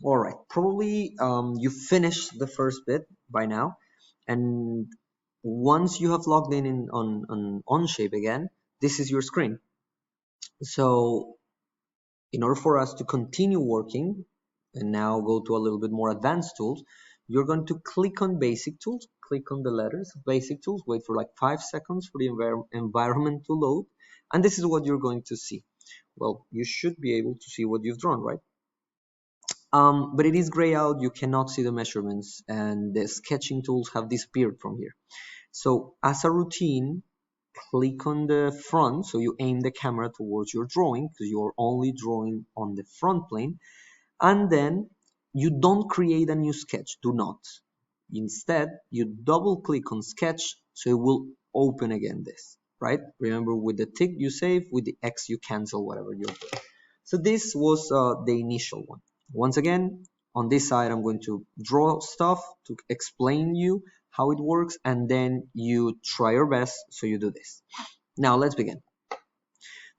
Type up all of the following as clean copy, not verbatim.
All right, probably you finished the first bit by now, and once you have logged in on OnShape again, this is your screen. So in order for us to continue working and now go to a little bit more advanced tools, you're going to click on basic tools, click on the letters basic tools, wait for like 5 seconds for the environment to load, and this is what you're going to see. Well, you should be able to see what you've drawn, right? But it is gray out, you cannot see the measurements, and the sketching tools have disappeared from here. So as a routine, click on the front, so you aim the camera towards your drawing because you're only drawing on the front plane, and then you don't create a new sketch, do not. Instead, you double click on sketch, so it will open again this, right? Remember, with the tick you save, with the X you cancel whatever you're doing. So this was the initial one. Once again, on this side, I'm going to draw stuff to explain you how it works, and then you try your best, so you do this. Now let's begin.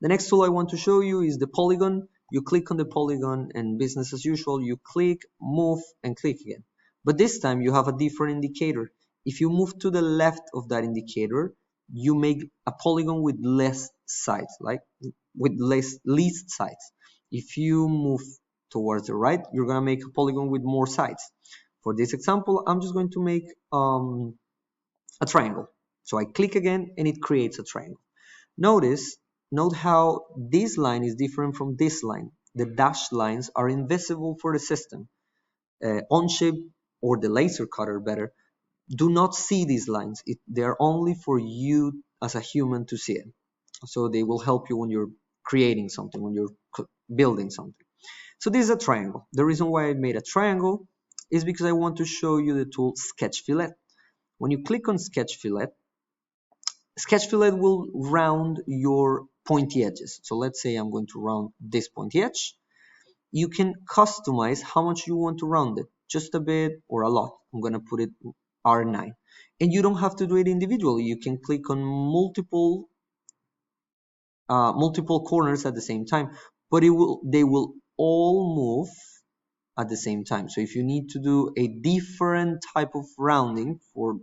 The next tool I want to show you is the polygon. You click on the polygon and business as usual, you click, move, and click again. But this time you have a different indicator. If you move to the left of that indicator, you make a polygon with less sides, like with least sides. If you move towards the right, you're gonna make a polygon with more sides. For this example, I'm just going to make a triangle. So I click again and it creates a triangle. Note how this line is different from this line. The dashed lines are invisible for the system. OnShape, or the laser cutter better, do not see these lines. They're only for you as a human to see it. So they will help you when you're creating something, when you're building something. So this is a triangle. The reason why I made a triangle is because I want to show you the tool Sketch Fillet. When you click on Sketch Fillet, Sketch Fillet will round your pointy edges. So let's say I'm going to round this pointy edge. You can customize how much you want to round it, just a bit or a lot. I'm going to put it R9. And you don't have to do it individually. You can click on multiple corners at the same time, but they will all move at the same time. So if you need to do a different type of rounding for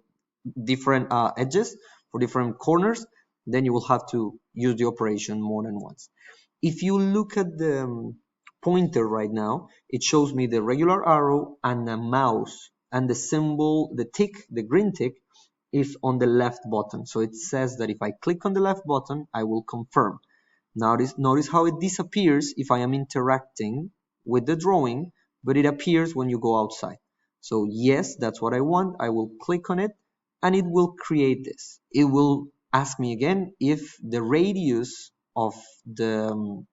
different edges, for different corners, then you will have to use the operation more than once. If you look at the pointer right now, it shows me the regular arrow and a mouse, and the symbol, the tick, the green tick, is on the left button. So it says that if I click on the left button, I will confirm. Notice how it disappears if I am interacting with the drawing, but it appears when you go outside. So yes, that's what I want. I will click on it and it will create this. It will ask me again if the radius of the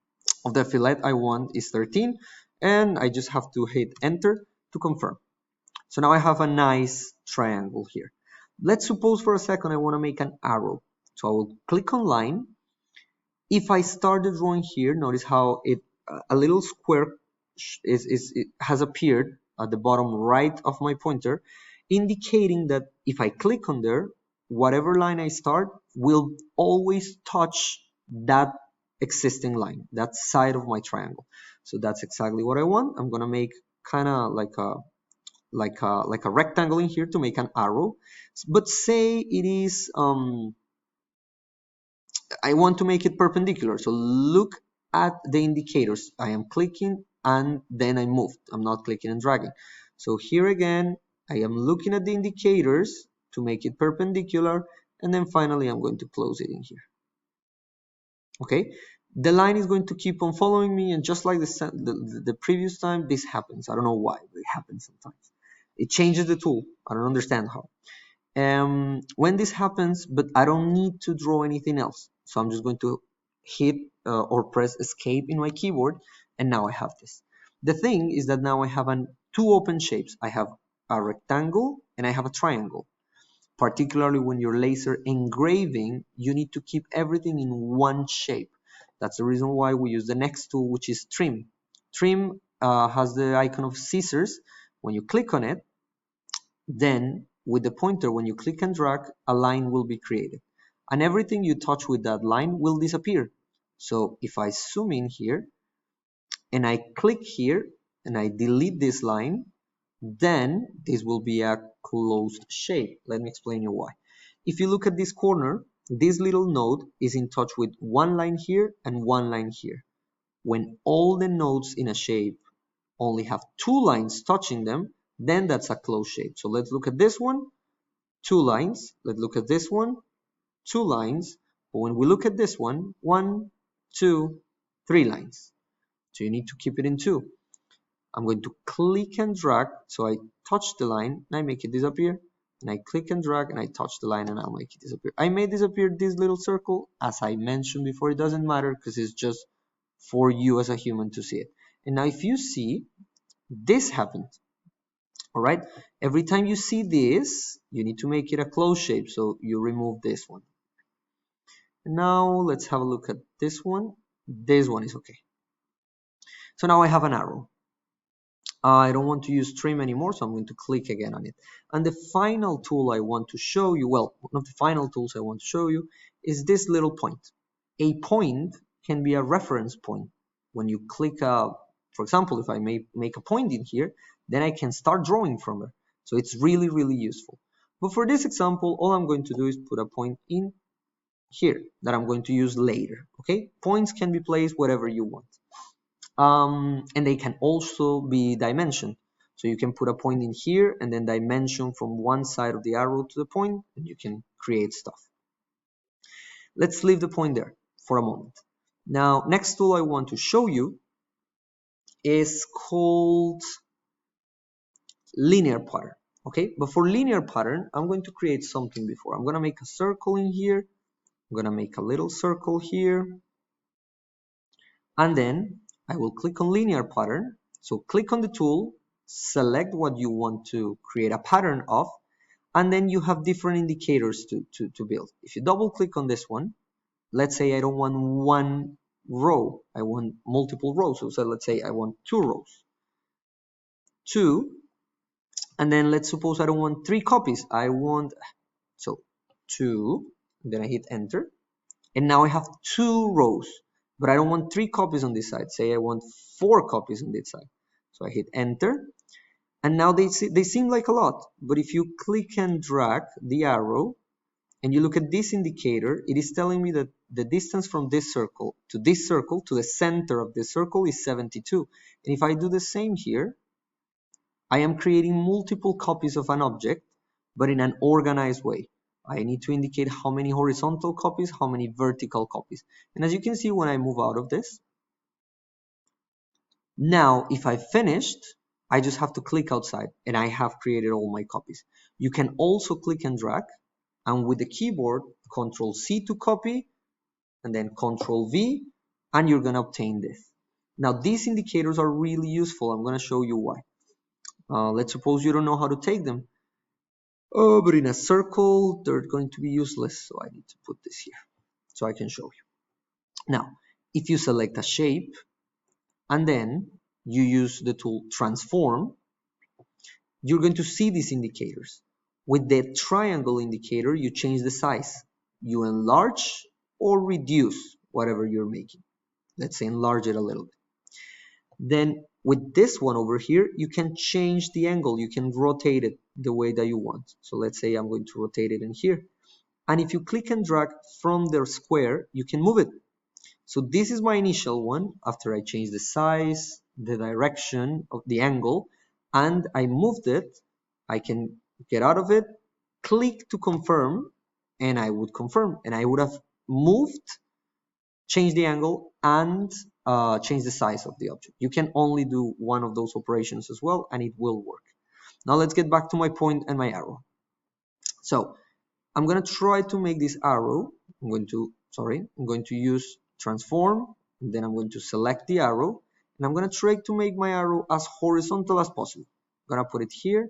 fillet I want is 13, and I just have to hit enter to confirm. So now I have a nice triangle here. Let's suppose for a second I want to make an arrow. So I will click on line. If I start the drawing here, notice how a little square it has appeared at the bottom right of my pointer, indicating that if I click on there, whatever line I start will always touch that existing line, that side of my triangle. So that's exactly what I want. I'm gonna make kind of like a rectangle in here to make an arrow. But say it is I want to make it perpendicular. So look at the indicators. I am clicking and then I moved. I'm not clicking and dragging. So here again, I am looking at the indicators to make it perpendicular, and then finally I'm going to close it in here. Okay, the line is going to keep on following me, and just like the previous time, this happens. I don't know why, but it happens sometimes. It changes the tool. I don't understand how. When this happens, but I don't need to draw anything else. So I'm just going to hit or press escape in my keyboard, and now I have this. The thing is that now I have two open shapes. I have a rectangle and I have a triangle. Particularly when you're laser engraving, you need to keep everything in one shape. That's the reason why we use the next tool, which is trim. Trim has the icon of scissors. When you click on it, then with the pointer, when you click and drag, a line will be created. And everything you touch with that line will disappear. So if I zoom in here and I click here, and I delete this line, then this will be a closed shape. Let me explain you why. If you look at this corner, this little node is in touch with one line here and one line here. When all the nodes in a shape only have two lines touching them, then that's a closed shape. So let's look at this one, two lines. Let's look at this one, two lines. But when we look at this one, one, two, three lines. So you need to keep it in two. I'm going to click and drag. So I touch the line and I make it disappear. And I click and drag and I touch the line and I'll make it disappear. I may disappear this little circle. As I mentioned before, it doesn't matter because it's just for you as a human to see it. And now if you see, this happened. All right. Every time you see this, you need to make it a closed shape. So you remove this one. And now let's have a look at this one. This one is okay. So now I have an arrow. I don't want to use trim anymore, so I'm going to click again on it. And the final tool I want to show you, well, one of the final tools I want to show you is this little point. A point can be a reference point. When you click, for example, if I make a point in here, then I can start drawing from there. So it's really, really useful. But for this example, all I'm going to do is put a point in here that I'm going to use later, okay? Points can be placed wherever you want. And they can also be dimensioned. So you can put a point in here and then dimension from one side of the arrow to the point, and you can create stuff. Let's leave the point there for a moment. Now, next tool I want to show you is called linear pattern. Okay, but for linear pattern, I'm going to create something before. I'm going to make a circle in here. I'm going to make a little circle here. And then I will click on linear pattern. So click on the tool, select what you want to create a pattern of, and then you have different indicators to build. If you double click on this one, let's say I don't want one row, I want multiple rows. So let's say I want two rows. Two, and then let's suppose I don't want three copies. I want, so two, then I hit enter. And now I have two rows, but I don't want three copies on this side. Say I want four copies on this side. So I hit enter. And now they seem like a lot. But if you click and drag the arrow and you look at this indicator, it is telling me that the distance from this circle to the center of this circle is 72. And if I do the same here, I am creating multiple copies of an object, but in an organized way. I need to indicate how many horizontal copies, how many vertical copies. And as you can see, when I move out of this, now if I finished, I just have to click outside and I have created all my copies. You can also click and drag, and with the keyboard, Control C to copy, and then Control V, and you're going to obtain this. Now these indicators are really useful. I'm going to show you why. Let's suppose you don't know how to take them. Oh, but in a circle, they're going to be useless. So I need to put this here so I can show you. Now, if you select a shape and then you use the tool transform, you're going to see these indicators. With the triangle indicator, you change the size. You enlarge or reduce whatever you're making. Let's say enlarge it a little bit. Then with this one over here, you can change the angle. You can rotate it the way that you want. So let's say I'm going to rotate it in here. And if you click and drag from the square, you can move it. So this is my initial one after I change the size, the direction of the angle, and I moved it. I can get out of it, click to confirm, and I would confirm. And I would have moved, change the angle, and change the size of the object. You can only do one of those operations as well, and it will work. Now let's get back to my point and my arrow. So I'm going to try to make this arrow. I'm going to use transform, and then I'm going to select the arrow, and I'm going to try to make my arrow as horizontal as possible. I'm going to put it here.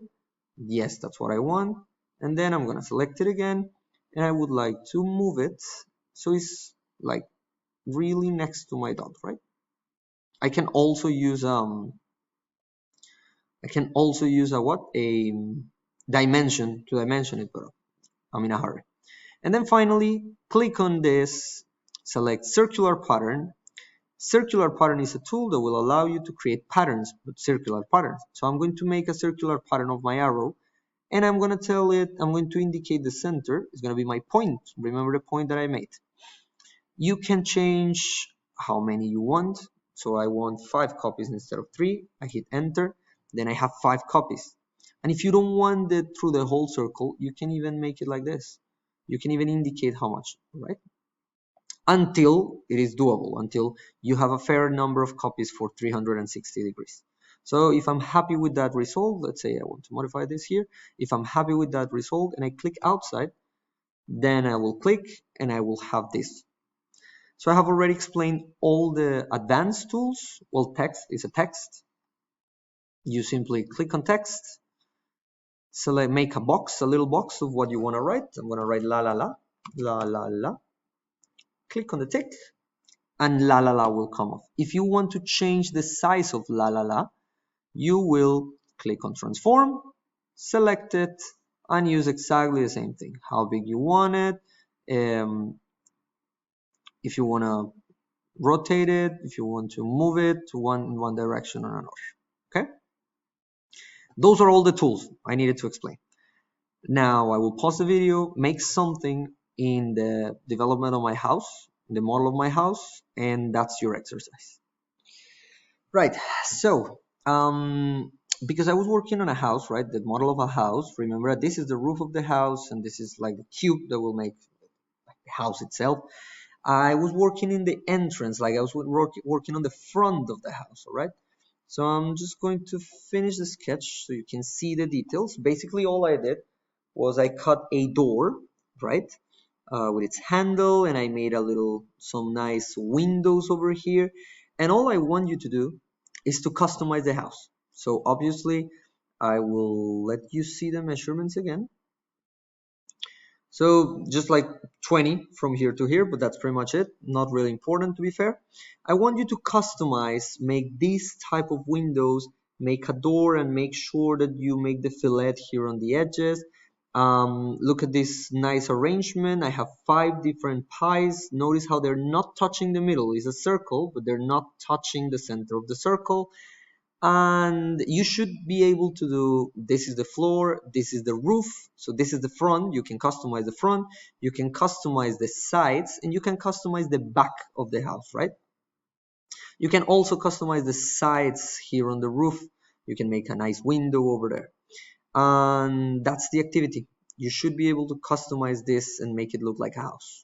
Yes, that's what I want. And then I'm going to select it again, and I would like to move it so it's like really next to my dot, right? I can also use a dimension to dimension it, but I'm in a hurry. And then finally, click on this, select circular pattern, Circular pattern is a tool that will allow you to create patterns, but circular patterns. So I'm going to make a circular pattern of my arrow, and I'm going to tell it, I'm going to indicate the center is going to be my point. Remember the point that I made. You can change how many you want. So I want 5 copies instead of 3. I hit enter. Then I have 5 copies. And if you don't want it through the whole circle, you can even make it like this. You can even indicate how much, right? Until it is doable, until you have a fair number of copies for 360 degrees. So if I'm happy with that result, let's say I want to modify this here. If I'm happy with that result and I click outside, then I will click and I will have this. So I have already explained all the advanced tools. Well, text is a text. You simply click on text, select, make a box, a little box of what you want to write. I'm going to write la la la, la la la. Click on the tick, and la la la will come off. If you want to change the size of la la la, you will click on transform, select it, and use exactly the same thing. How big you want it, if you want to rotate it, if you want to move it to one direction or another. Okay? Those are all the tools I needed to explain. Now I will pause the video, make something in the development of my house, the model of my house, and that's your exercise. Right, so because I was working on a house, right, the model of a house, remember this is the roof of the house and this is like the cube that will make the house itself. I was working in the entrance, like I was working on the front of the house, all right? So I'm just going to finish the sketch so you can see the details. Basically all I did was I cut a door, right, with its handle, and I made some nice windows over here. And all I want you to do is to customize the house. So obviously I will let you see the measurements again. So just like 20 from here to here, but that's pretty much it. Not really important, to be fair. I want you to customize, make these type of windows, make a door, and make sure that you make the fillet here on the edges. Look at this nice arrangement. I have 5 different pies. Notice how they're not touching the middle. It's a circle, but they're not touching the center of the circle. And you should be able to do, this is the floor, this is the roof, so this is the front. You can customize the front, you can customize the sides, and you can customize the back of the house, right? You can also customize the sides here on the roof. You can make a nice window over there, and that's the activity. You should be able to customize this and make it look like a house.